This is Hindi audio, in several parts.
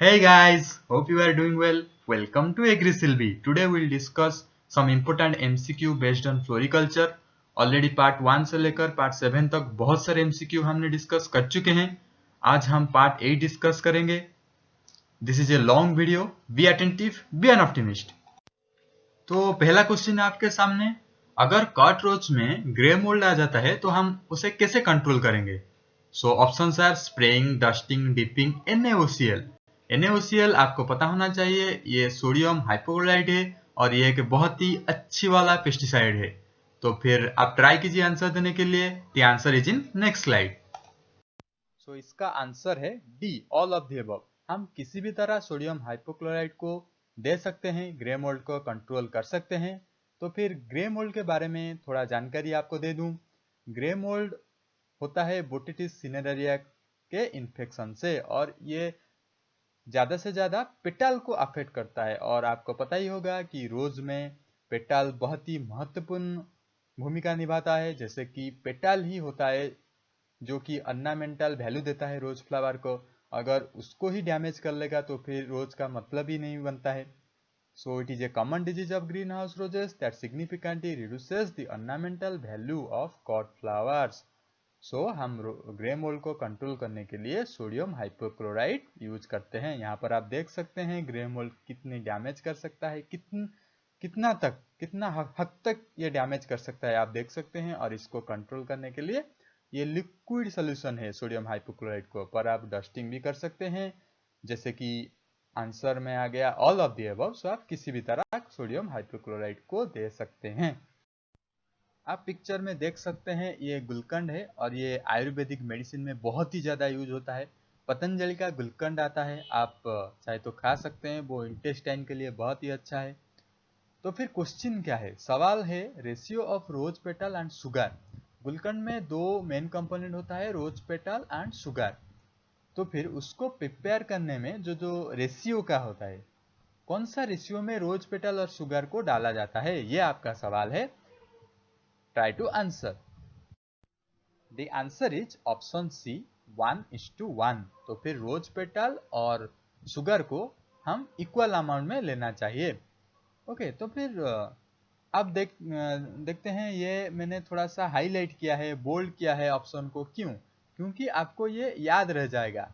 Hey guys, hope you are doing well. Welcome to AgriSilvi. Today we'll discuss some important MCQ based on floriculture. Already part 1 से लेकर पार्ट 7 तक बहुत सारे MCQ हमने डिस्कस कर चुके हैं. आज हम पार्ट 8 डिस्कस करेंगे. This is a long video. Be attentive, be an optimist. तो पहला क्वेश्चन है आपके सामने. अगर कट रोज में ग्रे मोल्ड आ जाता है तो हम उसे कैसे कंट्रोल करेंगे? So options are spraying, dusting, dipping, NaOCl. NaOCl आपको पता होना चाहिए, ये सोडियम हाइपोक्लोराइड है और ये एक बहुत ही अच्छी वाला पेस्टिसाइड है. तो फिर आप ट्राई कीजिए आंसर देने के लिए. The answer is in next slide. So इसका आंसर है D, all of the above. हम किसी भी तरह सोडियम हाइपोक्लोराइड को दे सकते हैं, ग्रे मोल्ड को कंट्रोल कर सकते हैं. तो फिर ग्रे मोल्ड के बारे में थोड़ा जानकारी आपको दे दूं. ग्रे मोल्ड होता है बोटिटिस सिनेरेरिया के इन्फेक्शन से और ये ज़्यादा से ज़्यादा पेटाल को अफेक्ट करता है. और आपको पता ही होगा कि रोज में पेटाल बहुत ही महत्वपूर्ण भूमिका निभाता है, जैसे कि पेटाल ही होता है जो कि अर्नामेंटल वैल्यू देता है रोज फ्लावर को. अगर उसको ही डैमेज कर लेगा तो फिर रोज का मतलब ही नहीं बनता है. So it is a common disease of greenhouse roses that significantly reduces the ornamental value of cut flowers. So हम ग्रे मोल्ड को कंट्रोल करने के लिए सोडियम हाइपोक्लोराइड यूज करते हैं. यहाँ पर आप देख सकते हैं ग्रे मोल्ड कितनी डैमेज कर सकता है, कितना हद तक ये डैमेज कर सकता है आप देख सकते हैं. और इसको कंट्रोल करने के लिए ये लिक्विड सोल्यूशन है सोडियम हाइपोक्लोराइड को. पर आप डस्टिंग भी कर सकते हैं, जैसे कि आंसर में आ गया ऑल ऑफ द अबव. सो आप किसी भी तरह सोडियम हाइपोक्लोराइड को दे सकते हैं. आप पिक्चर में देख सकते हैं ये गुलकंद है और ये आयुर्वेदिक मेडिसिन में बहुत ही ज़्यादा यूज होता है. पतंजलि का गुलकंद आता है, आप चाहे तो खा सकते हैं, वो इंटेस्टाइन के लिए बहुत ही अच्छा है. तो फिर क्वेश्चन क्या है, सवाल है ratio of rose petal and sugar. गुलकंद में दो मेन कंपोनेंट होता है, रोज पेटल एंड शुगर. तो फिर उसको प्रिपेयर करने में जो जो रेशियो का होता है, कौन सा रेशियो में रोज पेटल और शुगर को डाला जाता है, ये आपका सवाल है. Try to answer. The answer is option C, 1:1. तो फिर रोज पेटल और शुगर को हम इक्वल अमाउंट में लेना चाहिए. ओके, तो फिर अब देखते हैं. ये मैंने थोड़ा सा हाईलाइट किया है, बोल्ड किया है ऑप्शन को. क्यों? क्योंकि आपको ये याद रह जाएगा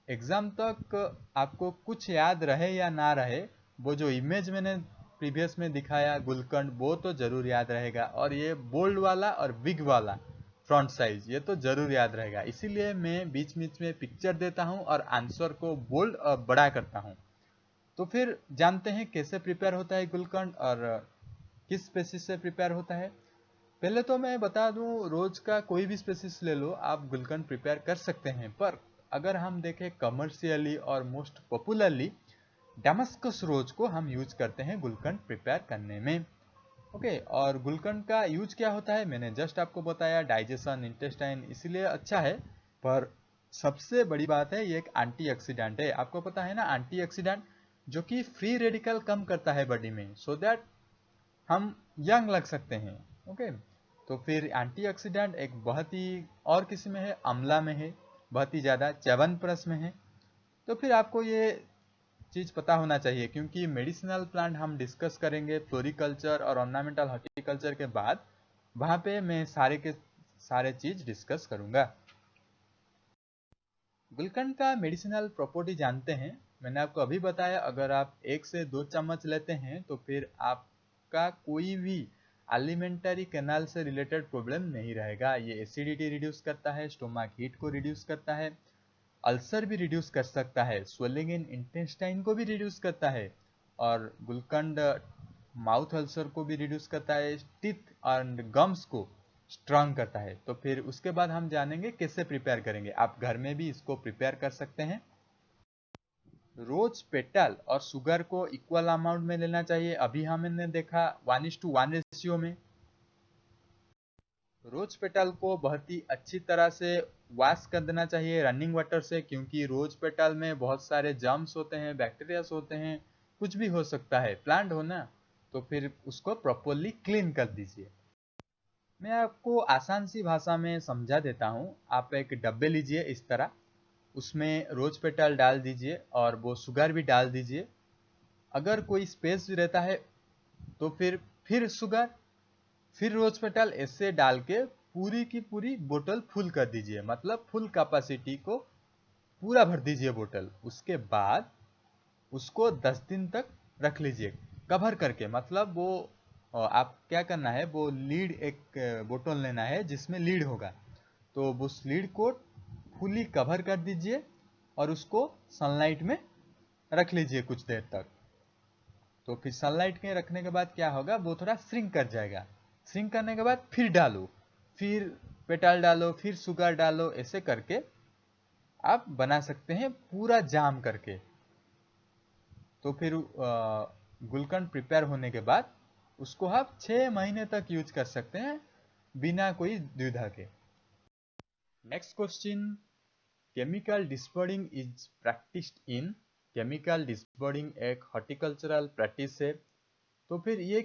एग्जाम तक. आपको कुछ याद रहे या ना रहे, वो जो इमेज मैंने प्रीवियस में दिखाया गुलकंद, वो तो जरूर याद रहेगा. और ये बोल्ड वाला और बिग वाला फ्रंट साइज, ये तो जरूर याद रहेगा. इसीलिए मैं बीच बीच में पिक्चर देता हूँ और आंसर को बोल्ड और बड़ा करता हूँ. तो फिर जानते हैं कैसे प्रिपेयर होता है गुलकंद और किस स्पेसिस से प्रिपेयर होता है. पहले तो मैं बता दूं, रोज का कोई भी स्पेसिस ले लो, आप गुलकंद प्रिपेयर कर सकते हैं. पर अगर हम देखें कमर्शियली और मोस्ट पॉपुलरली, डेमास्कस रोज को हम यूज करते हैं गुलकंद प्रिपेयर करने में. ओके, और गुलकंद का यूज क्या होता है मैंने जस्ट आपको बताया, डाइजेशन, इंटेस्टाइन, इसीलिए अच्छा है. पर सबसे बड़ी बात है ये एक एंटीऑक्सीडेंट है. आपको पता है ना, एंटीऑक्सीडेंट जो कि फ्री रेडिकल कम करता है बॉडी में, सो दैट हम यंग लग सकते हैं. ओके, तो फिर एंटीऑक्सीडेंट एक बहुत ही और किसी में है, अमला में है, बहुत ही ज़्यादा च्यवनप्राश में है. तो फिर आपको ये चीज़ पता होना चाहिए, क्योंकि मेडिसिनल प्लांट हम डिस्कस करेंगे फ्लोरिकल्चर और ऑर्नामेंटल हॉर्टिकल्चर के बाद. वहाँ पे मैं सारे के सारे चीज़ डिस्कस करूँगा. गुलकंद का मेडिसिनल प्रॉपर्टी जानते हैं. मैंने आपको अभी बताया, अगर आप 1 से 2 चम्मच लेते हैं तो फिर आपका कोई भी एलिमेंटरी कैनाल से रिलेटेड प्रॉब्लम नहीं रहेगा. ये एसिडिटी रिड्यूस करता है, स्टोमक हीट को रिड्यूस करता है, अल्सर भी रिड्यूस कर सकता है, स्वेलिंग इन इंटेस्टाइन को भी रिड्यूस करता है, और गुलकंद माउथ अल्सर को भी रिड्यूस करता है, टीथ एंड गम्स को स्ट्रांग करता है. तो फिर उसके बाद हम जानेंगे कैसे प्रिपेयर करेंगे. आप घर में भी इसको प्रिपेयर कर सकते हैं. रोज पेटल और शुगर को इक्वल अमाउंट में लेना चाहिए. अभी हमने देखा 1:1 रेशियो में. रोज पेटल को बहुत ही अच्छी तरह से वॉश कर देना चाहिए रनिंग वाटर से, क्योंकि रोज पेटल में बहुत सारे जर्म्स होते हैं, बैक्टीरियाज होते हैं, कुछ भी हो सकता है, प्लांट हो ना. तो फिर उसको प्रॉपरली क्लीन कर दीजिए. मैं आपको आसान सी भाषा में समझा देता हूँ. आप एक डब्बे लीजिए इस तरह, उसमें रोज पेटल डाल दीजिए और वो शुगर भी डाल दीजिए। अगर कोई स्पेस रहता है तो फिर शुगर, फिर रोज पेटल, ऐसे डाल के पूरी की पूरी बोतल फुल कर दीजिए, मतलब फुल कैपेसिटी को पूरा भर दीजिए बोतल। उसके बाद उसको 10 दिन तक रख लीजिए कवर करके। मतलब वो आप क्या करना है, वो लीड एक बोतल लेना है जिसमें लीड होगा, तो उस लीड को फुली कवर कर दीजिए और उसको सनलाइट में रख लीजिए कुछ देर तक। तो फिर सनलाइट में रखने के बाद क्या होगा, वो थोड़ा श्रिंक कर जाएगा। श्रिंक करने के बाद फिर डालो, फिर पेटल डालो, फिर शुगर डालो, ऐसे करके आप बना सकते हैं पूरा जाम करके। तो फिर गुलकंद प्रिपेयर होने के बाद उसको आप 6 महीने तक यूज कर सकते हैं बिना कोई दुविधा के। Next question, chemical disbudding is practised in. Chemical disbudding एक हॉर्टिकल्चरल प्रैक्टिस है। तो फिर ये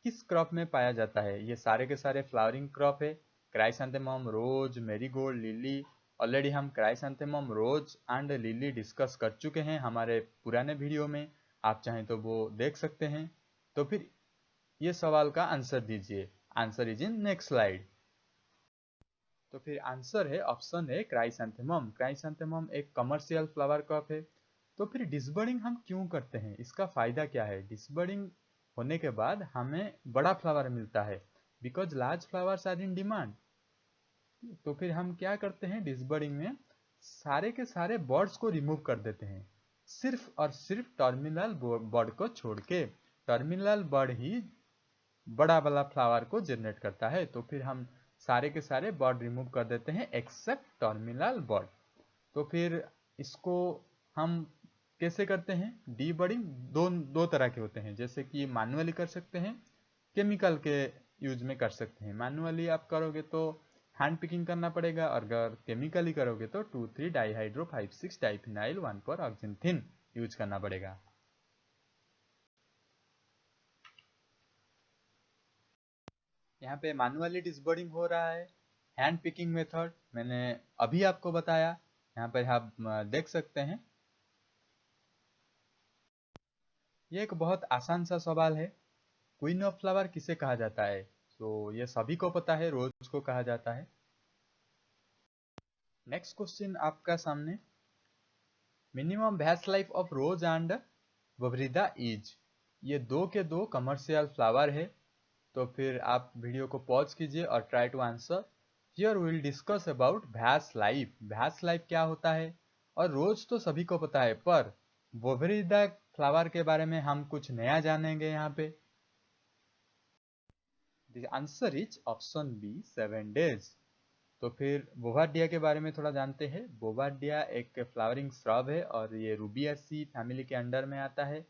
किस क्रॉप में पाया जाता है? ये सारे के सारे फ्लावरिंग क्रॉप है, chrysanthemum, rose, marigold, lily. Already हम chrysanthemum, rose and lily discuss कर चुके हैं हमारे पुराने वीडियो में, आप चाहें तो वो देख सकते हैं। तो फिर ये सवाल का आंसर दीजिए। Answer is in next slide. तो फिर आंसर है ऑप्शन है क्राइसैंथेमम। क्राइसैंथेमम एक कमर्शियल फ्लावर क्रॉप है। तो फिर डिसबर्डिंग हम क्यों करते हैं, इसका फायदा क्या है? डिसबर्डिंग होने के बाद हमें बड़ा फ्लावर मिलता है, because large flowers are in demand. तो फिर हम क्या करते हैं डिसबर्डिंग में, सारे के सारे बर्ड्स को रिमूव कर देते हैं, सिर्फ और सिर्फ टर्मिनल बर्ड को छोड़ के। टर्मिनल बर्ड ही बड़ा वाला फ्लावर को जनरेट करता है। तो फिर हम सारे के सारे बर्ड रिमूव कर देते हैं एक्सेप्ट टर्मिनल बर्ड। तो फिर इसको हम कैसे करते हैं? डीबर्डिंग दो तरह के होते हैं, जैसे कि मैनुअली कर सकते हैं, केमिकल के यूज में कर सकते हैं। मैनुअली आप करोगे तो हैंड पिकिंग करना पड़ेगा, और अगर केमिकली करोगे तो 2,3 डाइहाइड्रो 5,6 डाइफिनाइल 1 ऑक्जेंथिन यूज करना पड़ेगा। यहाँ पे मैनुअली डिसबर्डिंग हो रहा है, हैंड पिकिंग मेथड मैंने अभी आपको बताया, यहाँ पर आप देख सकते हैं। ये एक बहुत आसान सा सवाल है, क्वीन ऑफ फ्लावर किसे कहा जाता है? तो ये सभी को पता है, रोज को कहा जाता है। नेक्स्ट क्वेश्चन आपका सामने, minimum vase life of rose and bouvardia is. ये दो के दो कमर्शियल फ्लावर है। तो फिर आप वीडियो को पॉज कीजिए और try to answer. Here we will discuss about wax life. Wax life क्या होता है? और रोज तो सभी को पता है, पर बोवेरिया फ्लावर के बारे में हम कुछ नया जानेंगे यहाँ पे। The answer is option B, 7 days। तो फिर बोवार्डिया के बारे में थोड़ा जानते हैं। बोवार्डिया एक फ्लावरिंग श्रब है और ये रूबियासी फैमिली के अंडर में आता है,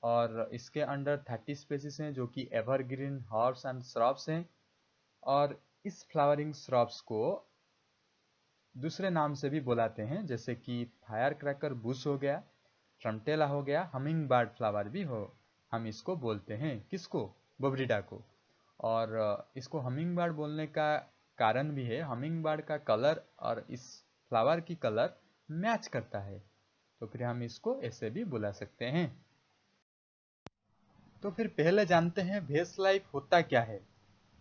और इसके अंडर 30 स्पेसीज हैं जो कि एवरग्रीन हर्ब्स एंड श्रब्स हैं। और इस फ्लावरिंग श्रब्स को दूसरे नाम से भी बुलाते हैं, जैसे कि फायर क्रैकर बुश हो गया, फ्रंटेला हो गया, हमिंग बर्ड फ्लावर भी हो, हम इसको बोलते हैं। किसको? बोवेरिया को। और इसको हमिंग बर्ड बोलने का कारण भी है, हमिंग बर्ड का कलर और इस फ्लावर की कलर मैच करता है, तो फिर हम इसको ऐसे भी बुला सकते हैं। तो फिर पहले जानते हैं भेस लाइफ होता क्या है।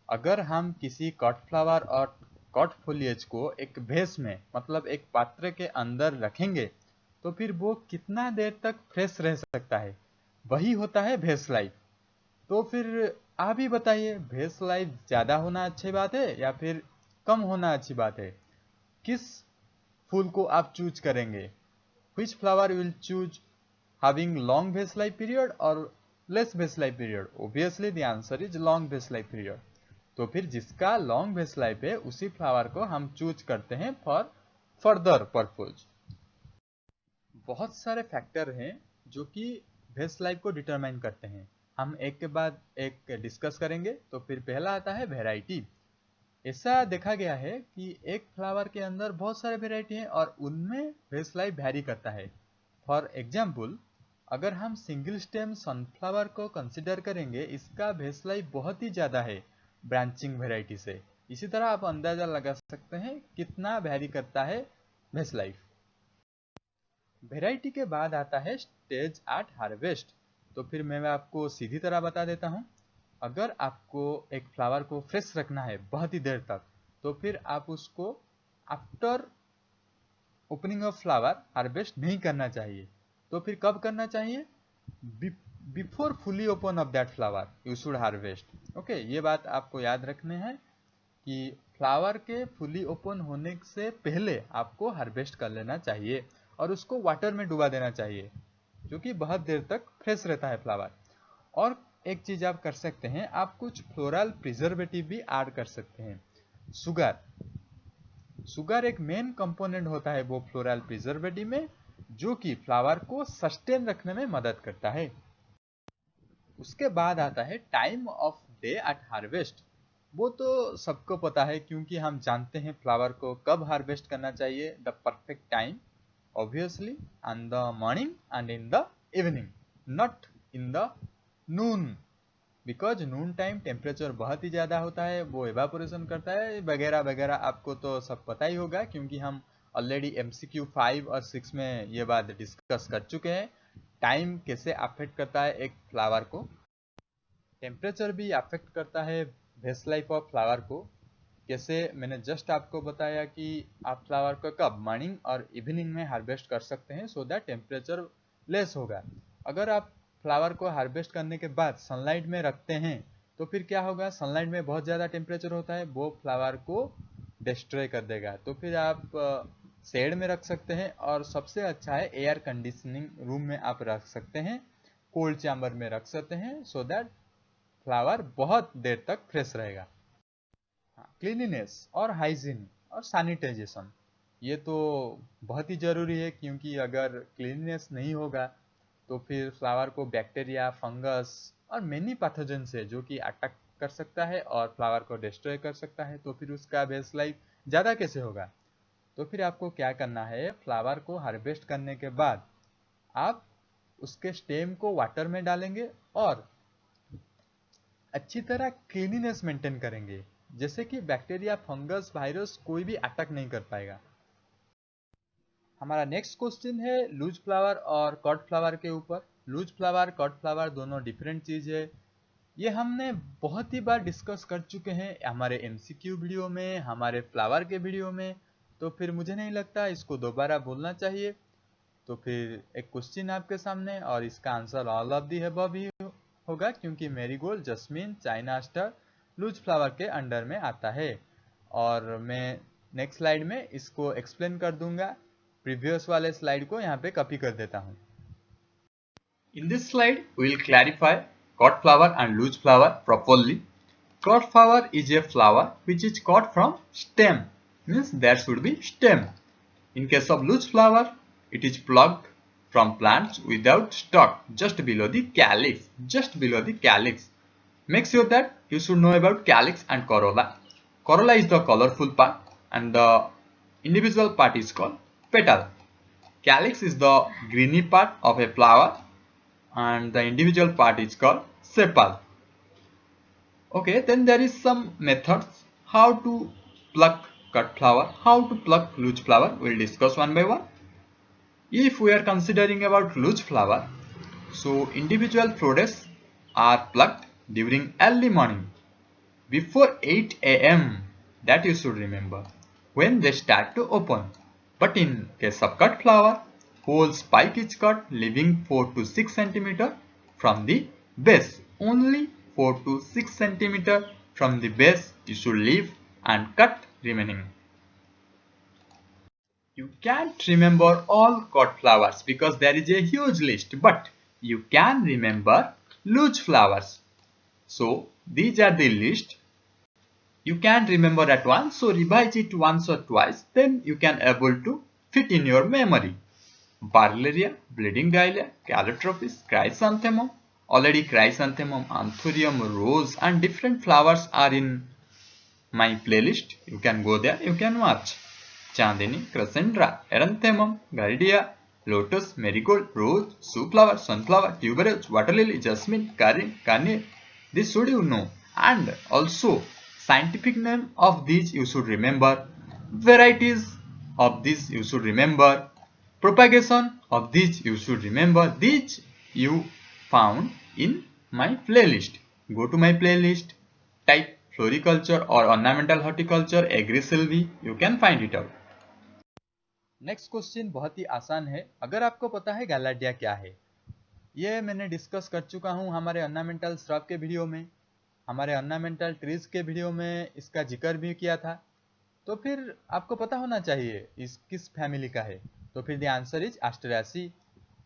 अगर हम किसी कट फ्लावर और कट फोलिएज को एक भेस में, मतलब एक पात्र के अंदर रखेंगे, तो फिर वो कितना देर तक फ्रेश रह सकता है, वही होता है भेस लाइफ। तो फिर आप ही बताइए, भेस लाइफ ज्यादा होना अच्छी बात है या फिर कम होना अच्छी बात है? किस फूल को आप चूज करेंगे? which flower will choose having long base life period or less base life period? Obviously the answer is long base life period। तो फिर जिसका लॉन्ग बेस लाइफ है उसी फ्लावर को हम चूज करते हैं फॉर फर्दर पर्पज। बहुत सारे फैक्टर हैं जो कि बेस लाइफ को डिटरमाइन करते हैं, हम एक के बाद एक डिस्कस करेंगे। तो फिर पहला आता है वेराइटी। ऐसा देखा गया है कि एक फ्लावर के अंदर बहुत सारे वेराइटी हैं और उनमें बेस लाइफ वैरी करता है। फॉर एग्जाम्पल, अगर हम सिंगल स्टेम सनफ्लावर को कंसिडर करेंगे, इसका बेस लाइफ बहुत ही ज़्यादा है ब्रांचिंग वेराइटी से। इसी तरह आप अंदाज़ा लगा सकते हैं कितना वैरी करता है बेस लाइफ। वेराइटी के बाद आता है स्टेज एट हार्वेस्ट। तो फिर मैं आपको सीधी तरह बता देता हूँ, अगर आपको एक फ्लावर को फ्रेश रखना है बहुत ही देर तक, तो फिर आप उसको after opening of flower harvest नहीं करना चाहिए। तो फिर कब करना चाहिए? Before fully open of that flower you should harvest. Okay, ये बात आपको याद रखने हैं कि फ्लावर के फुली ओपन होने से पहले आपको हार्वेस्ट कर लेना चाहिए और उसको वाटर में डुबा देना चाहिए, जो कि बहुत देर तक फ्रेश रहता है फ्लावर। और एक चीज आप कर सकते हैं, आप कुछ फ्लोरल प्रिजर्वेटिव भी ऐड कर सकते हैं। शुगर एक मेन कंपोनेंट होता है वो फ्लोरल प्रिजर्वेटिव में, जो कि फ्लावर को सस्टेन रखने में मदद करता है। उसके बाद आता है time of day at harvest. वो तो सबको पता है, क्योंकि हम जानते हैं फ्लावर को कब हार्वेस्ट करना चाहिए। The perfect time obviously in the morning and in the evening, not in the Noon, because Noon time temperature बहुत ही ज़्यादा होता है, वो एवापोरेशन करता है वगैरह वगैरह। आपको तो सब पता ही होगा, क्योंकि हम ऑलरेडी MCQ 5 और 6 में ये बात डिस्कस कर चुके हैं। टाइम कैसे अफेक्ट करता है एक फ्लावर को, टेम्परेचर भी अफेक्ट करता है बेस्ट लाइफ ऑफ फ्लावर को। कैसे, मैंने जस्ट आपको बताया कि आप फ्लावर को कब मॉर्निंग और इवनिंग में हार्वेस्ट कर सकते हैं, सो दैट टेम्परेचर लेस होगा। अगर आप फ्लावर को हार्वेस्ट करने के बाद सनलाइट में रखते हैं, तो फिर क्या होगा? सनलाइट में बहुत ज़्यादा टेम्परेचर होता है, वो फ्लावर को डिस्ट्रॉय कर देगा। तो फिर आप शेड में रख सकते हैं, और सबसे अच्छा है एयर कंडीशनिंग रूम में आप रख सकते हैं, कोल्ड चैम्बर में रख सकते हैं, सो दैट फ्लावर बहुत देर तक फ्रेश रहेगा। क्लीनिनेस और हाइजीन और सैनिटाइजेशन, ये तो बहुत ही ज़रूरी है, क्योंकि अगर क्लीनिनेस नहीं होगा तो फिर फ्लावर को बैक्टीरिया, फंगस और मेनी पैथोजन से जो कि अटैक कर सकता है और फ्लावर को डिस्ट्रॉय कर सकता है, तो फिर उसका बेस्ट लाइफ ज़्यादा कैसे होगा? तो फिर आपको क्या करना है, फ्लावर को हार्वेस्ट करने के बाद आप उसके स्टेम को वाटर में डालेंगे और अच्छी तरह क्लीनिनेस मेंटेन करेंगे, जैसे कि बैक्टीरिया, फंगस, वायरस कोई भी अटैक नहीं कर पाएगा। हमारा नेक्स्ट क्वेश्चन है लूज फ्लावर और कट फ्लावर के ऊपर। लूज फ्लावर, कट फ्लावर दोनों डिफरेंट चीज है। ये हमने बहुत ही बार डिस्कस कर चुके हैं हमारे MCQ वीडियो में, हमारे फ्लावर के वीडियो में, तो फिर मुझे नहीं लगता इसको दोबारा बोलना चाहिए। तो फिर एक क्वेश्चन आपके सामने, और इसका answer all of the above ही होगा, क्योंकि marigold, jasmine, China aster loose flower के अंडर में आता है। और मैं नेक्स्ट स्लाइड में इसको एक्सप्लेन कर दूंगा। प्रीवियस वाले स्लाइड को यहाँ पे कॉपी कर देता हूँ। In this slide, we will clarify cut flower and loose flower properly. Cut flower is a flower which is cut from stem, means there should be stem. In case of loose flower, it is plucked from plants without stalk, just below the calyx, just below the calyx. Make sure that you should know about calyx and corolla. Corolla is the colorful part and the individual part is called petal. Calyx is the greeny part of a flower and the individual part is called sepal. Okay, then there is some methods how to pluck cut flower, how to pluck loose flower. We'll discuss one by one. If we are considering about loose flower, so individual florets are plucked during early morning before 8 AM, that you should remember, when they start to open. But in case of cut flower, whole spike is cut leaving 4 to 6 cm from the base. Only 4 to 6 cm from the base you should leave and cut remaining. You can't remember all cut flowers because there is a huge list, but you can remember loose flowers. So these are the list. You can remember at once, so revise it once or twice, then you can able to fit in your memory. Barleria, bleeding dahlia, calotropis, chrysanthemum. Already chrysanthemum, anthurium, rose and different flowers are in my playlist. You can go there, you can watch. Chandini, crescendra, eranthemum, gardia, lotus, marigold, rose, sunflower, sunflower, tuberose, water lily, jasmine, carnelian. This should you know. And also scientific name of these you should remember. Varieties of these you should remember. Propagation of these you should remember these you found in my playlist. Go to my playlist, type floriculture or ornamental horticulture agri-sylvie, you can find it out. Next question बहुत ही आसान है। अगर आपको पता है गैलार्डिया क्या है, ये मैंने डिस्कस कर चुका हूँ हमारे ऑर्नामेंटल श्रब के वीडियो में, हमारे ऑर्नामेंटल ट्रीज के वीडियो में इसका जिक्र भी किया था। तो फिर आपको पता होना चाहिए इस किस फैमिली का है। तो फिर द आंसर इज एस्टेरेसी।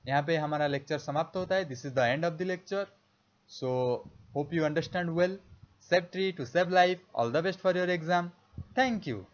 यहाँ पे हमारा लेक्चर समाप्त होता है। This is the end of the lecture. So hope you understand well. Save tree to save life. All the best for your exam. Thank you.